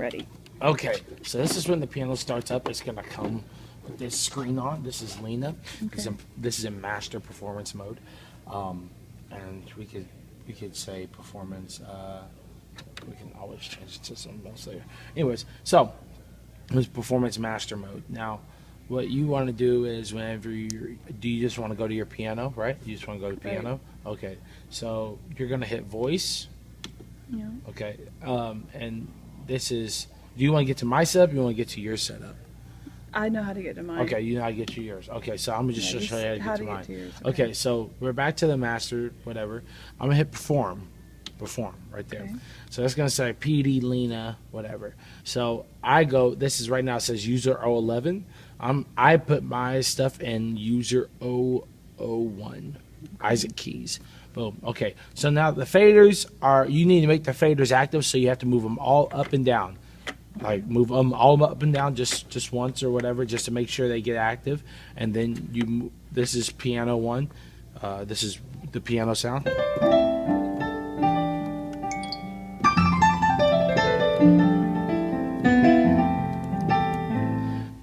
Ready. Okay, so this is when the piano starts up. It's gonna come with this screen on. This is Lena. Okay. This is in master performance mode, and we could say performance. We can always change it to something else later. Anyways, so it's performance master mode. Now, what you want to do is whenever you just want to go to your piano, right? You just want to go to piano. Right. Okay, so you're gonna hit voice. Yeah. Okay, and this is. Do you want to get to my setup? Or you want to get to your setup? I know how to get to mine. Okay, you know how to get to yours. Okay, so I'm gonna just show you how to get to mine. yours. Okay, so we're back to the master, whatever. I'm gonna hit perform right there. Okay. So that's gonna say PD Lena, whatever. So I go. This is right now. It says user 011. I put my stuff in user 001. Isaac keys. Boom. Okay. So now the faders are. You need to make the faders active, so you have to move them all up and down. Like move them all up and down just once or whatever, just to make sure they get active. And then you. This is piano 1. This is the piano sound.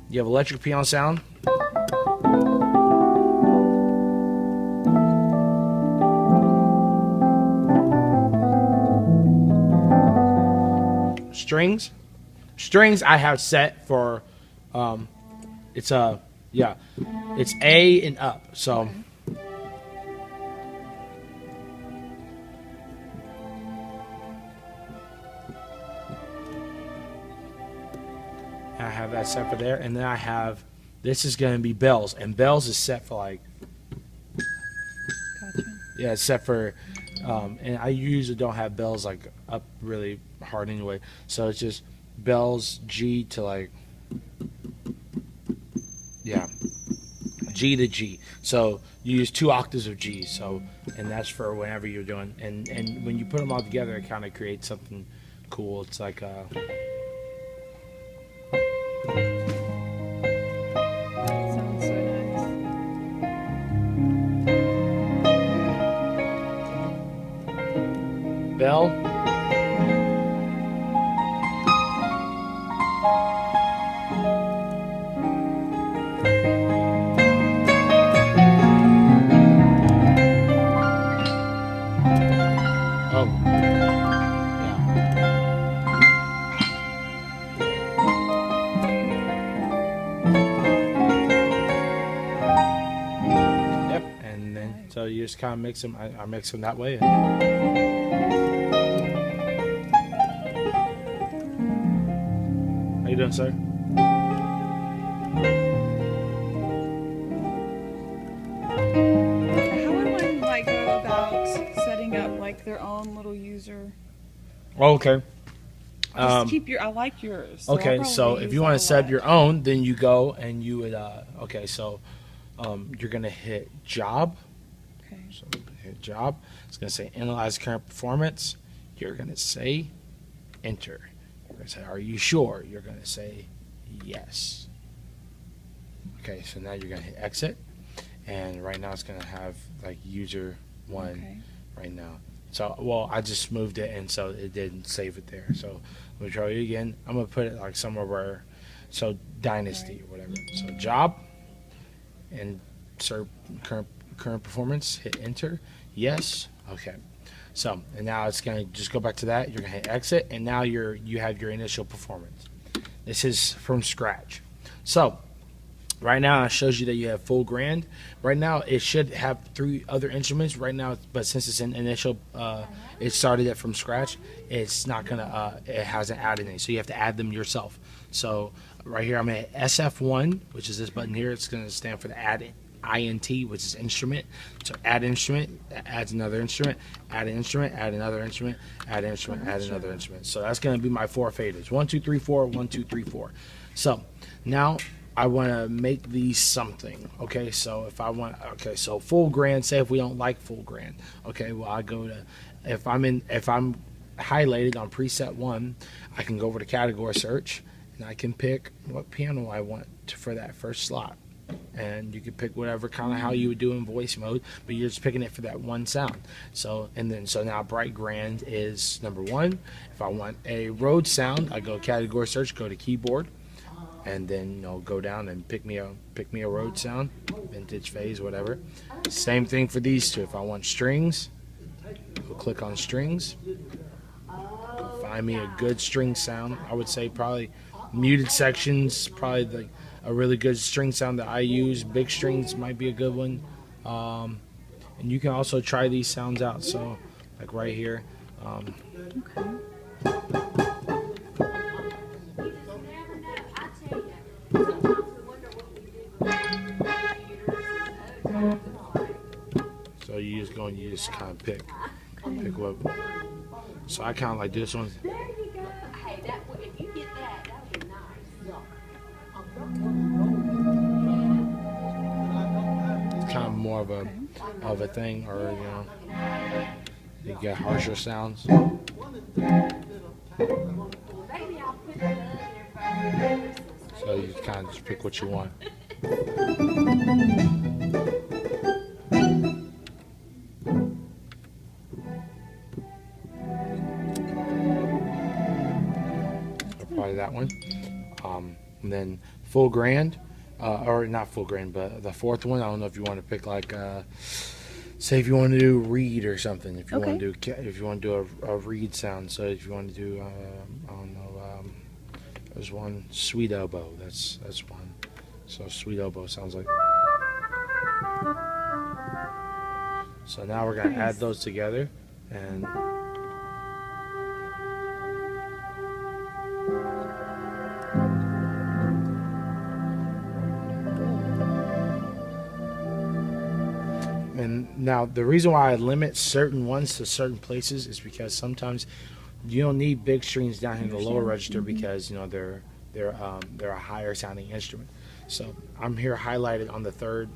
You have electric piano sound. Strings I have set for it's it's A and up. So I have that set for there, and then I have this is going to be bells, and bells is set for like Gotcha. it's set for and I usually don't have bells like up really hard anyway, so it's just bells G to like G to G. So you use 2 octaves of G. So and that's for whenever you're doing, and when you put them all together, it kind of creates something cool. It's like Sounds so nice. bell. Oh, yeah. Yep, and then so you just kind of mix them. I mix them that way. How you doing, sir? How would one like go about setting up like their own little user? Okay. Just keep your. I like yours. So Okay, I'll so probably if use you that want a to set lot. your own, then you go and you would. Okay, so you're gonna hit job. Okay. So hit job. It's gonna say analyze current performance. You're gonna say enter. You're gonna say, are you sure? You're gonna say yes. Okay, so now you're gonna hit exit, and right now it's gonna have like user 1 Okay. right now. So well, I just moved it, and so it didn't save it there. So let me try it again. I'm gonna put it like somewhere where, so dynasty or whatever. So job, and serve current performance. Hit enter. Yes. Okay. So and now it's gonna just go back to that. You're gonna hit exit, and now you have your initial performance. This is from scratch. So right now it shows you that you have full grand. Right now it should have 3 other instruments right now, but since it's an initial, it started it from scratch. It's not gonna, it hasn't added any, so you have to add them yourself. So right here I'm at SF1, which is this button here. It's gonna stand for the add INT, which is instrument. So add instrument, adds another instrument, add an instrument, add another instrument, add an instrument, add another instrument. So that's gonna be my 4 faders. 1, 2, 3, 4, 1, 2, 3, 4. So now I want to make these something. Okay, so if I want, okay, so full grand. Say if we don't like full grand, okay, well I go to, if I'm highlighted on preset 1, I can go over to category search, and I can pick what piano I want for that first slot. and you can pick whatever kind of how you would do in voice mode, but you're just picking it for that one sound. So now bright grand is number one. If I want a road sound, I go category search, go to keyboard, and then go down and pick me a road sound, vintage, phase, whatever. Same thing for these two. If I want strings, go click on strings, find me a good string sound. I would say probably muted sections, probably a really good string sound that I use. Big strings might be a good one. And you can also try these sounds out. So like right here. So you just kind of pick what. So I kind of like this one. There you go. Hey, if you get that, that would be nice. It's kind of more of a thing, or you get harsher sounds. Maybe I'll put that in there for So you kind of just pick what you want. Probably that one. And then full grand, or not full grand, but the fourth one. I don't know if you want to pick like, say if you want to do reed or something. If you want to do a reed sound. So if you want to do, I don't know. There's one sweet oboe. That's one. So sweet oboe sounds like. So now we're gonna add those together and. And now the reason why I limit certain ones to certain places is because sometimes you don't need big strings down here in the lower register because they're a higher sounding instrument. So I'm here highlighted on the third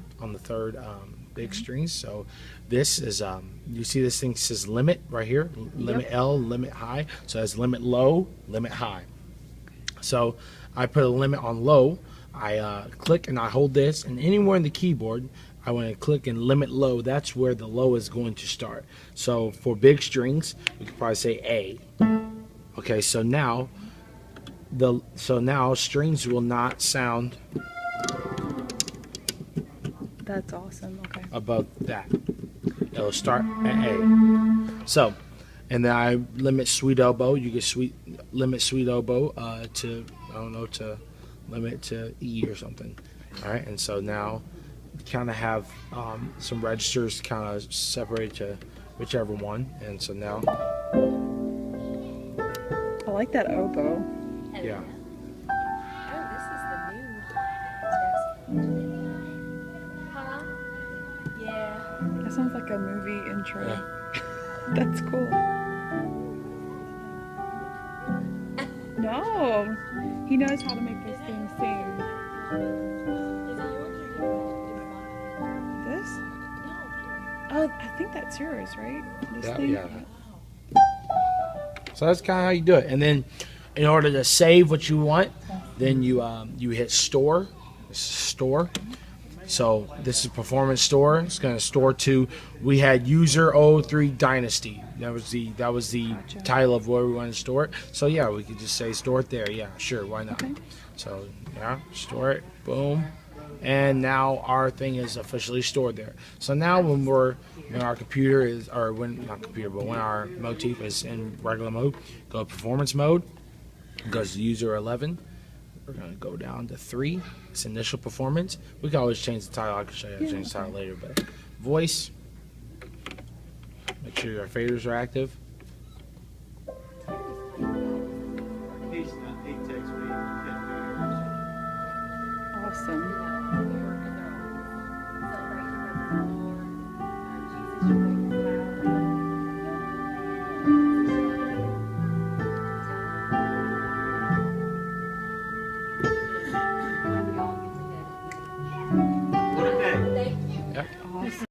big strings. So this is you see this thing says limit right here, limit L, limit high. So that's limit low, limit high. So I put a limit on low. I click and I hold this, and anywhere in the keyboard I want to click and limit low. That's where the low is going to start. So for big strings, we could probably say A. Okay, so now strings will not sound. That's awesome. Okay. Above that. It'll start at A. So, and then I limit sweet oboe. You get limit sweet oboe to limit to E or something. All right, and so now kind of have some registers kind of separated to whichever one, and so now I like that oboe. yeah. Oh, this is the new. Huh? Yeah. That sounds like a movie intro. Yeah. That's cool. No, he knows how to make this thing sing. Is that yours or This? No. Oh, I think that's yours, right? This Yeah, thing? yeah. So that's kind of how you do it. And then in order to save what you want, then you hit store. This is store. So this is performance store. It's going to store to. We had user 03 dynasty. That was the Gotcha. title of where we wanted to store it. So yeah, we could just say store it there. Yeah, sure, why not? Okay. So yeah, store it. Boom. And now our thing is officially stored there. So now when our computer is, or when not computer, but when our motif is in regular mode, go to performance mode, goes to user 11. We're gonna go down to 3. It's initial performance. We can always change the title. I can show you how to change the title later. But voice. Make sure your faders are active. Awesome.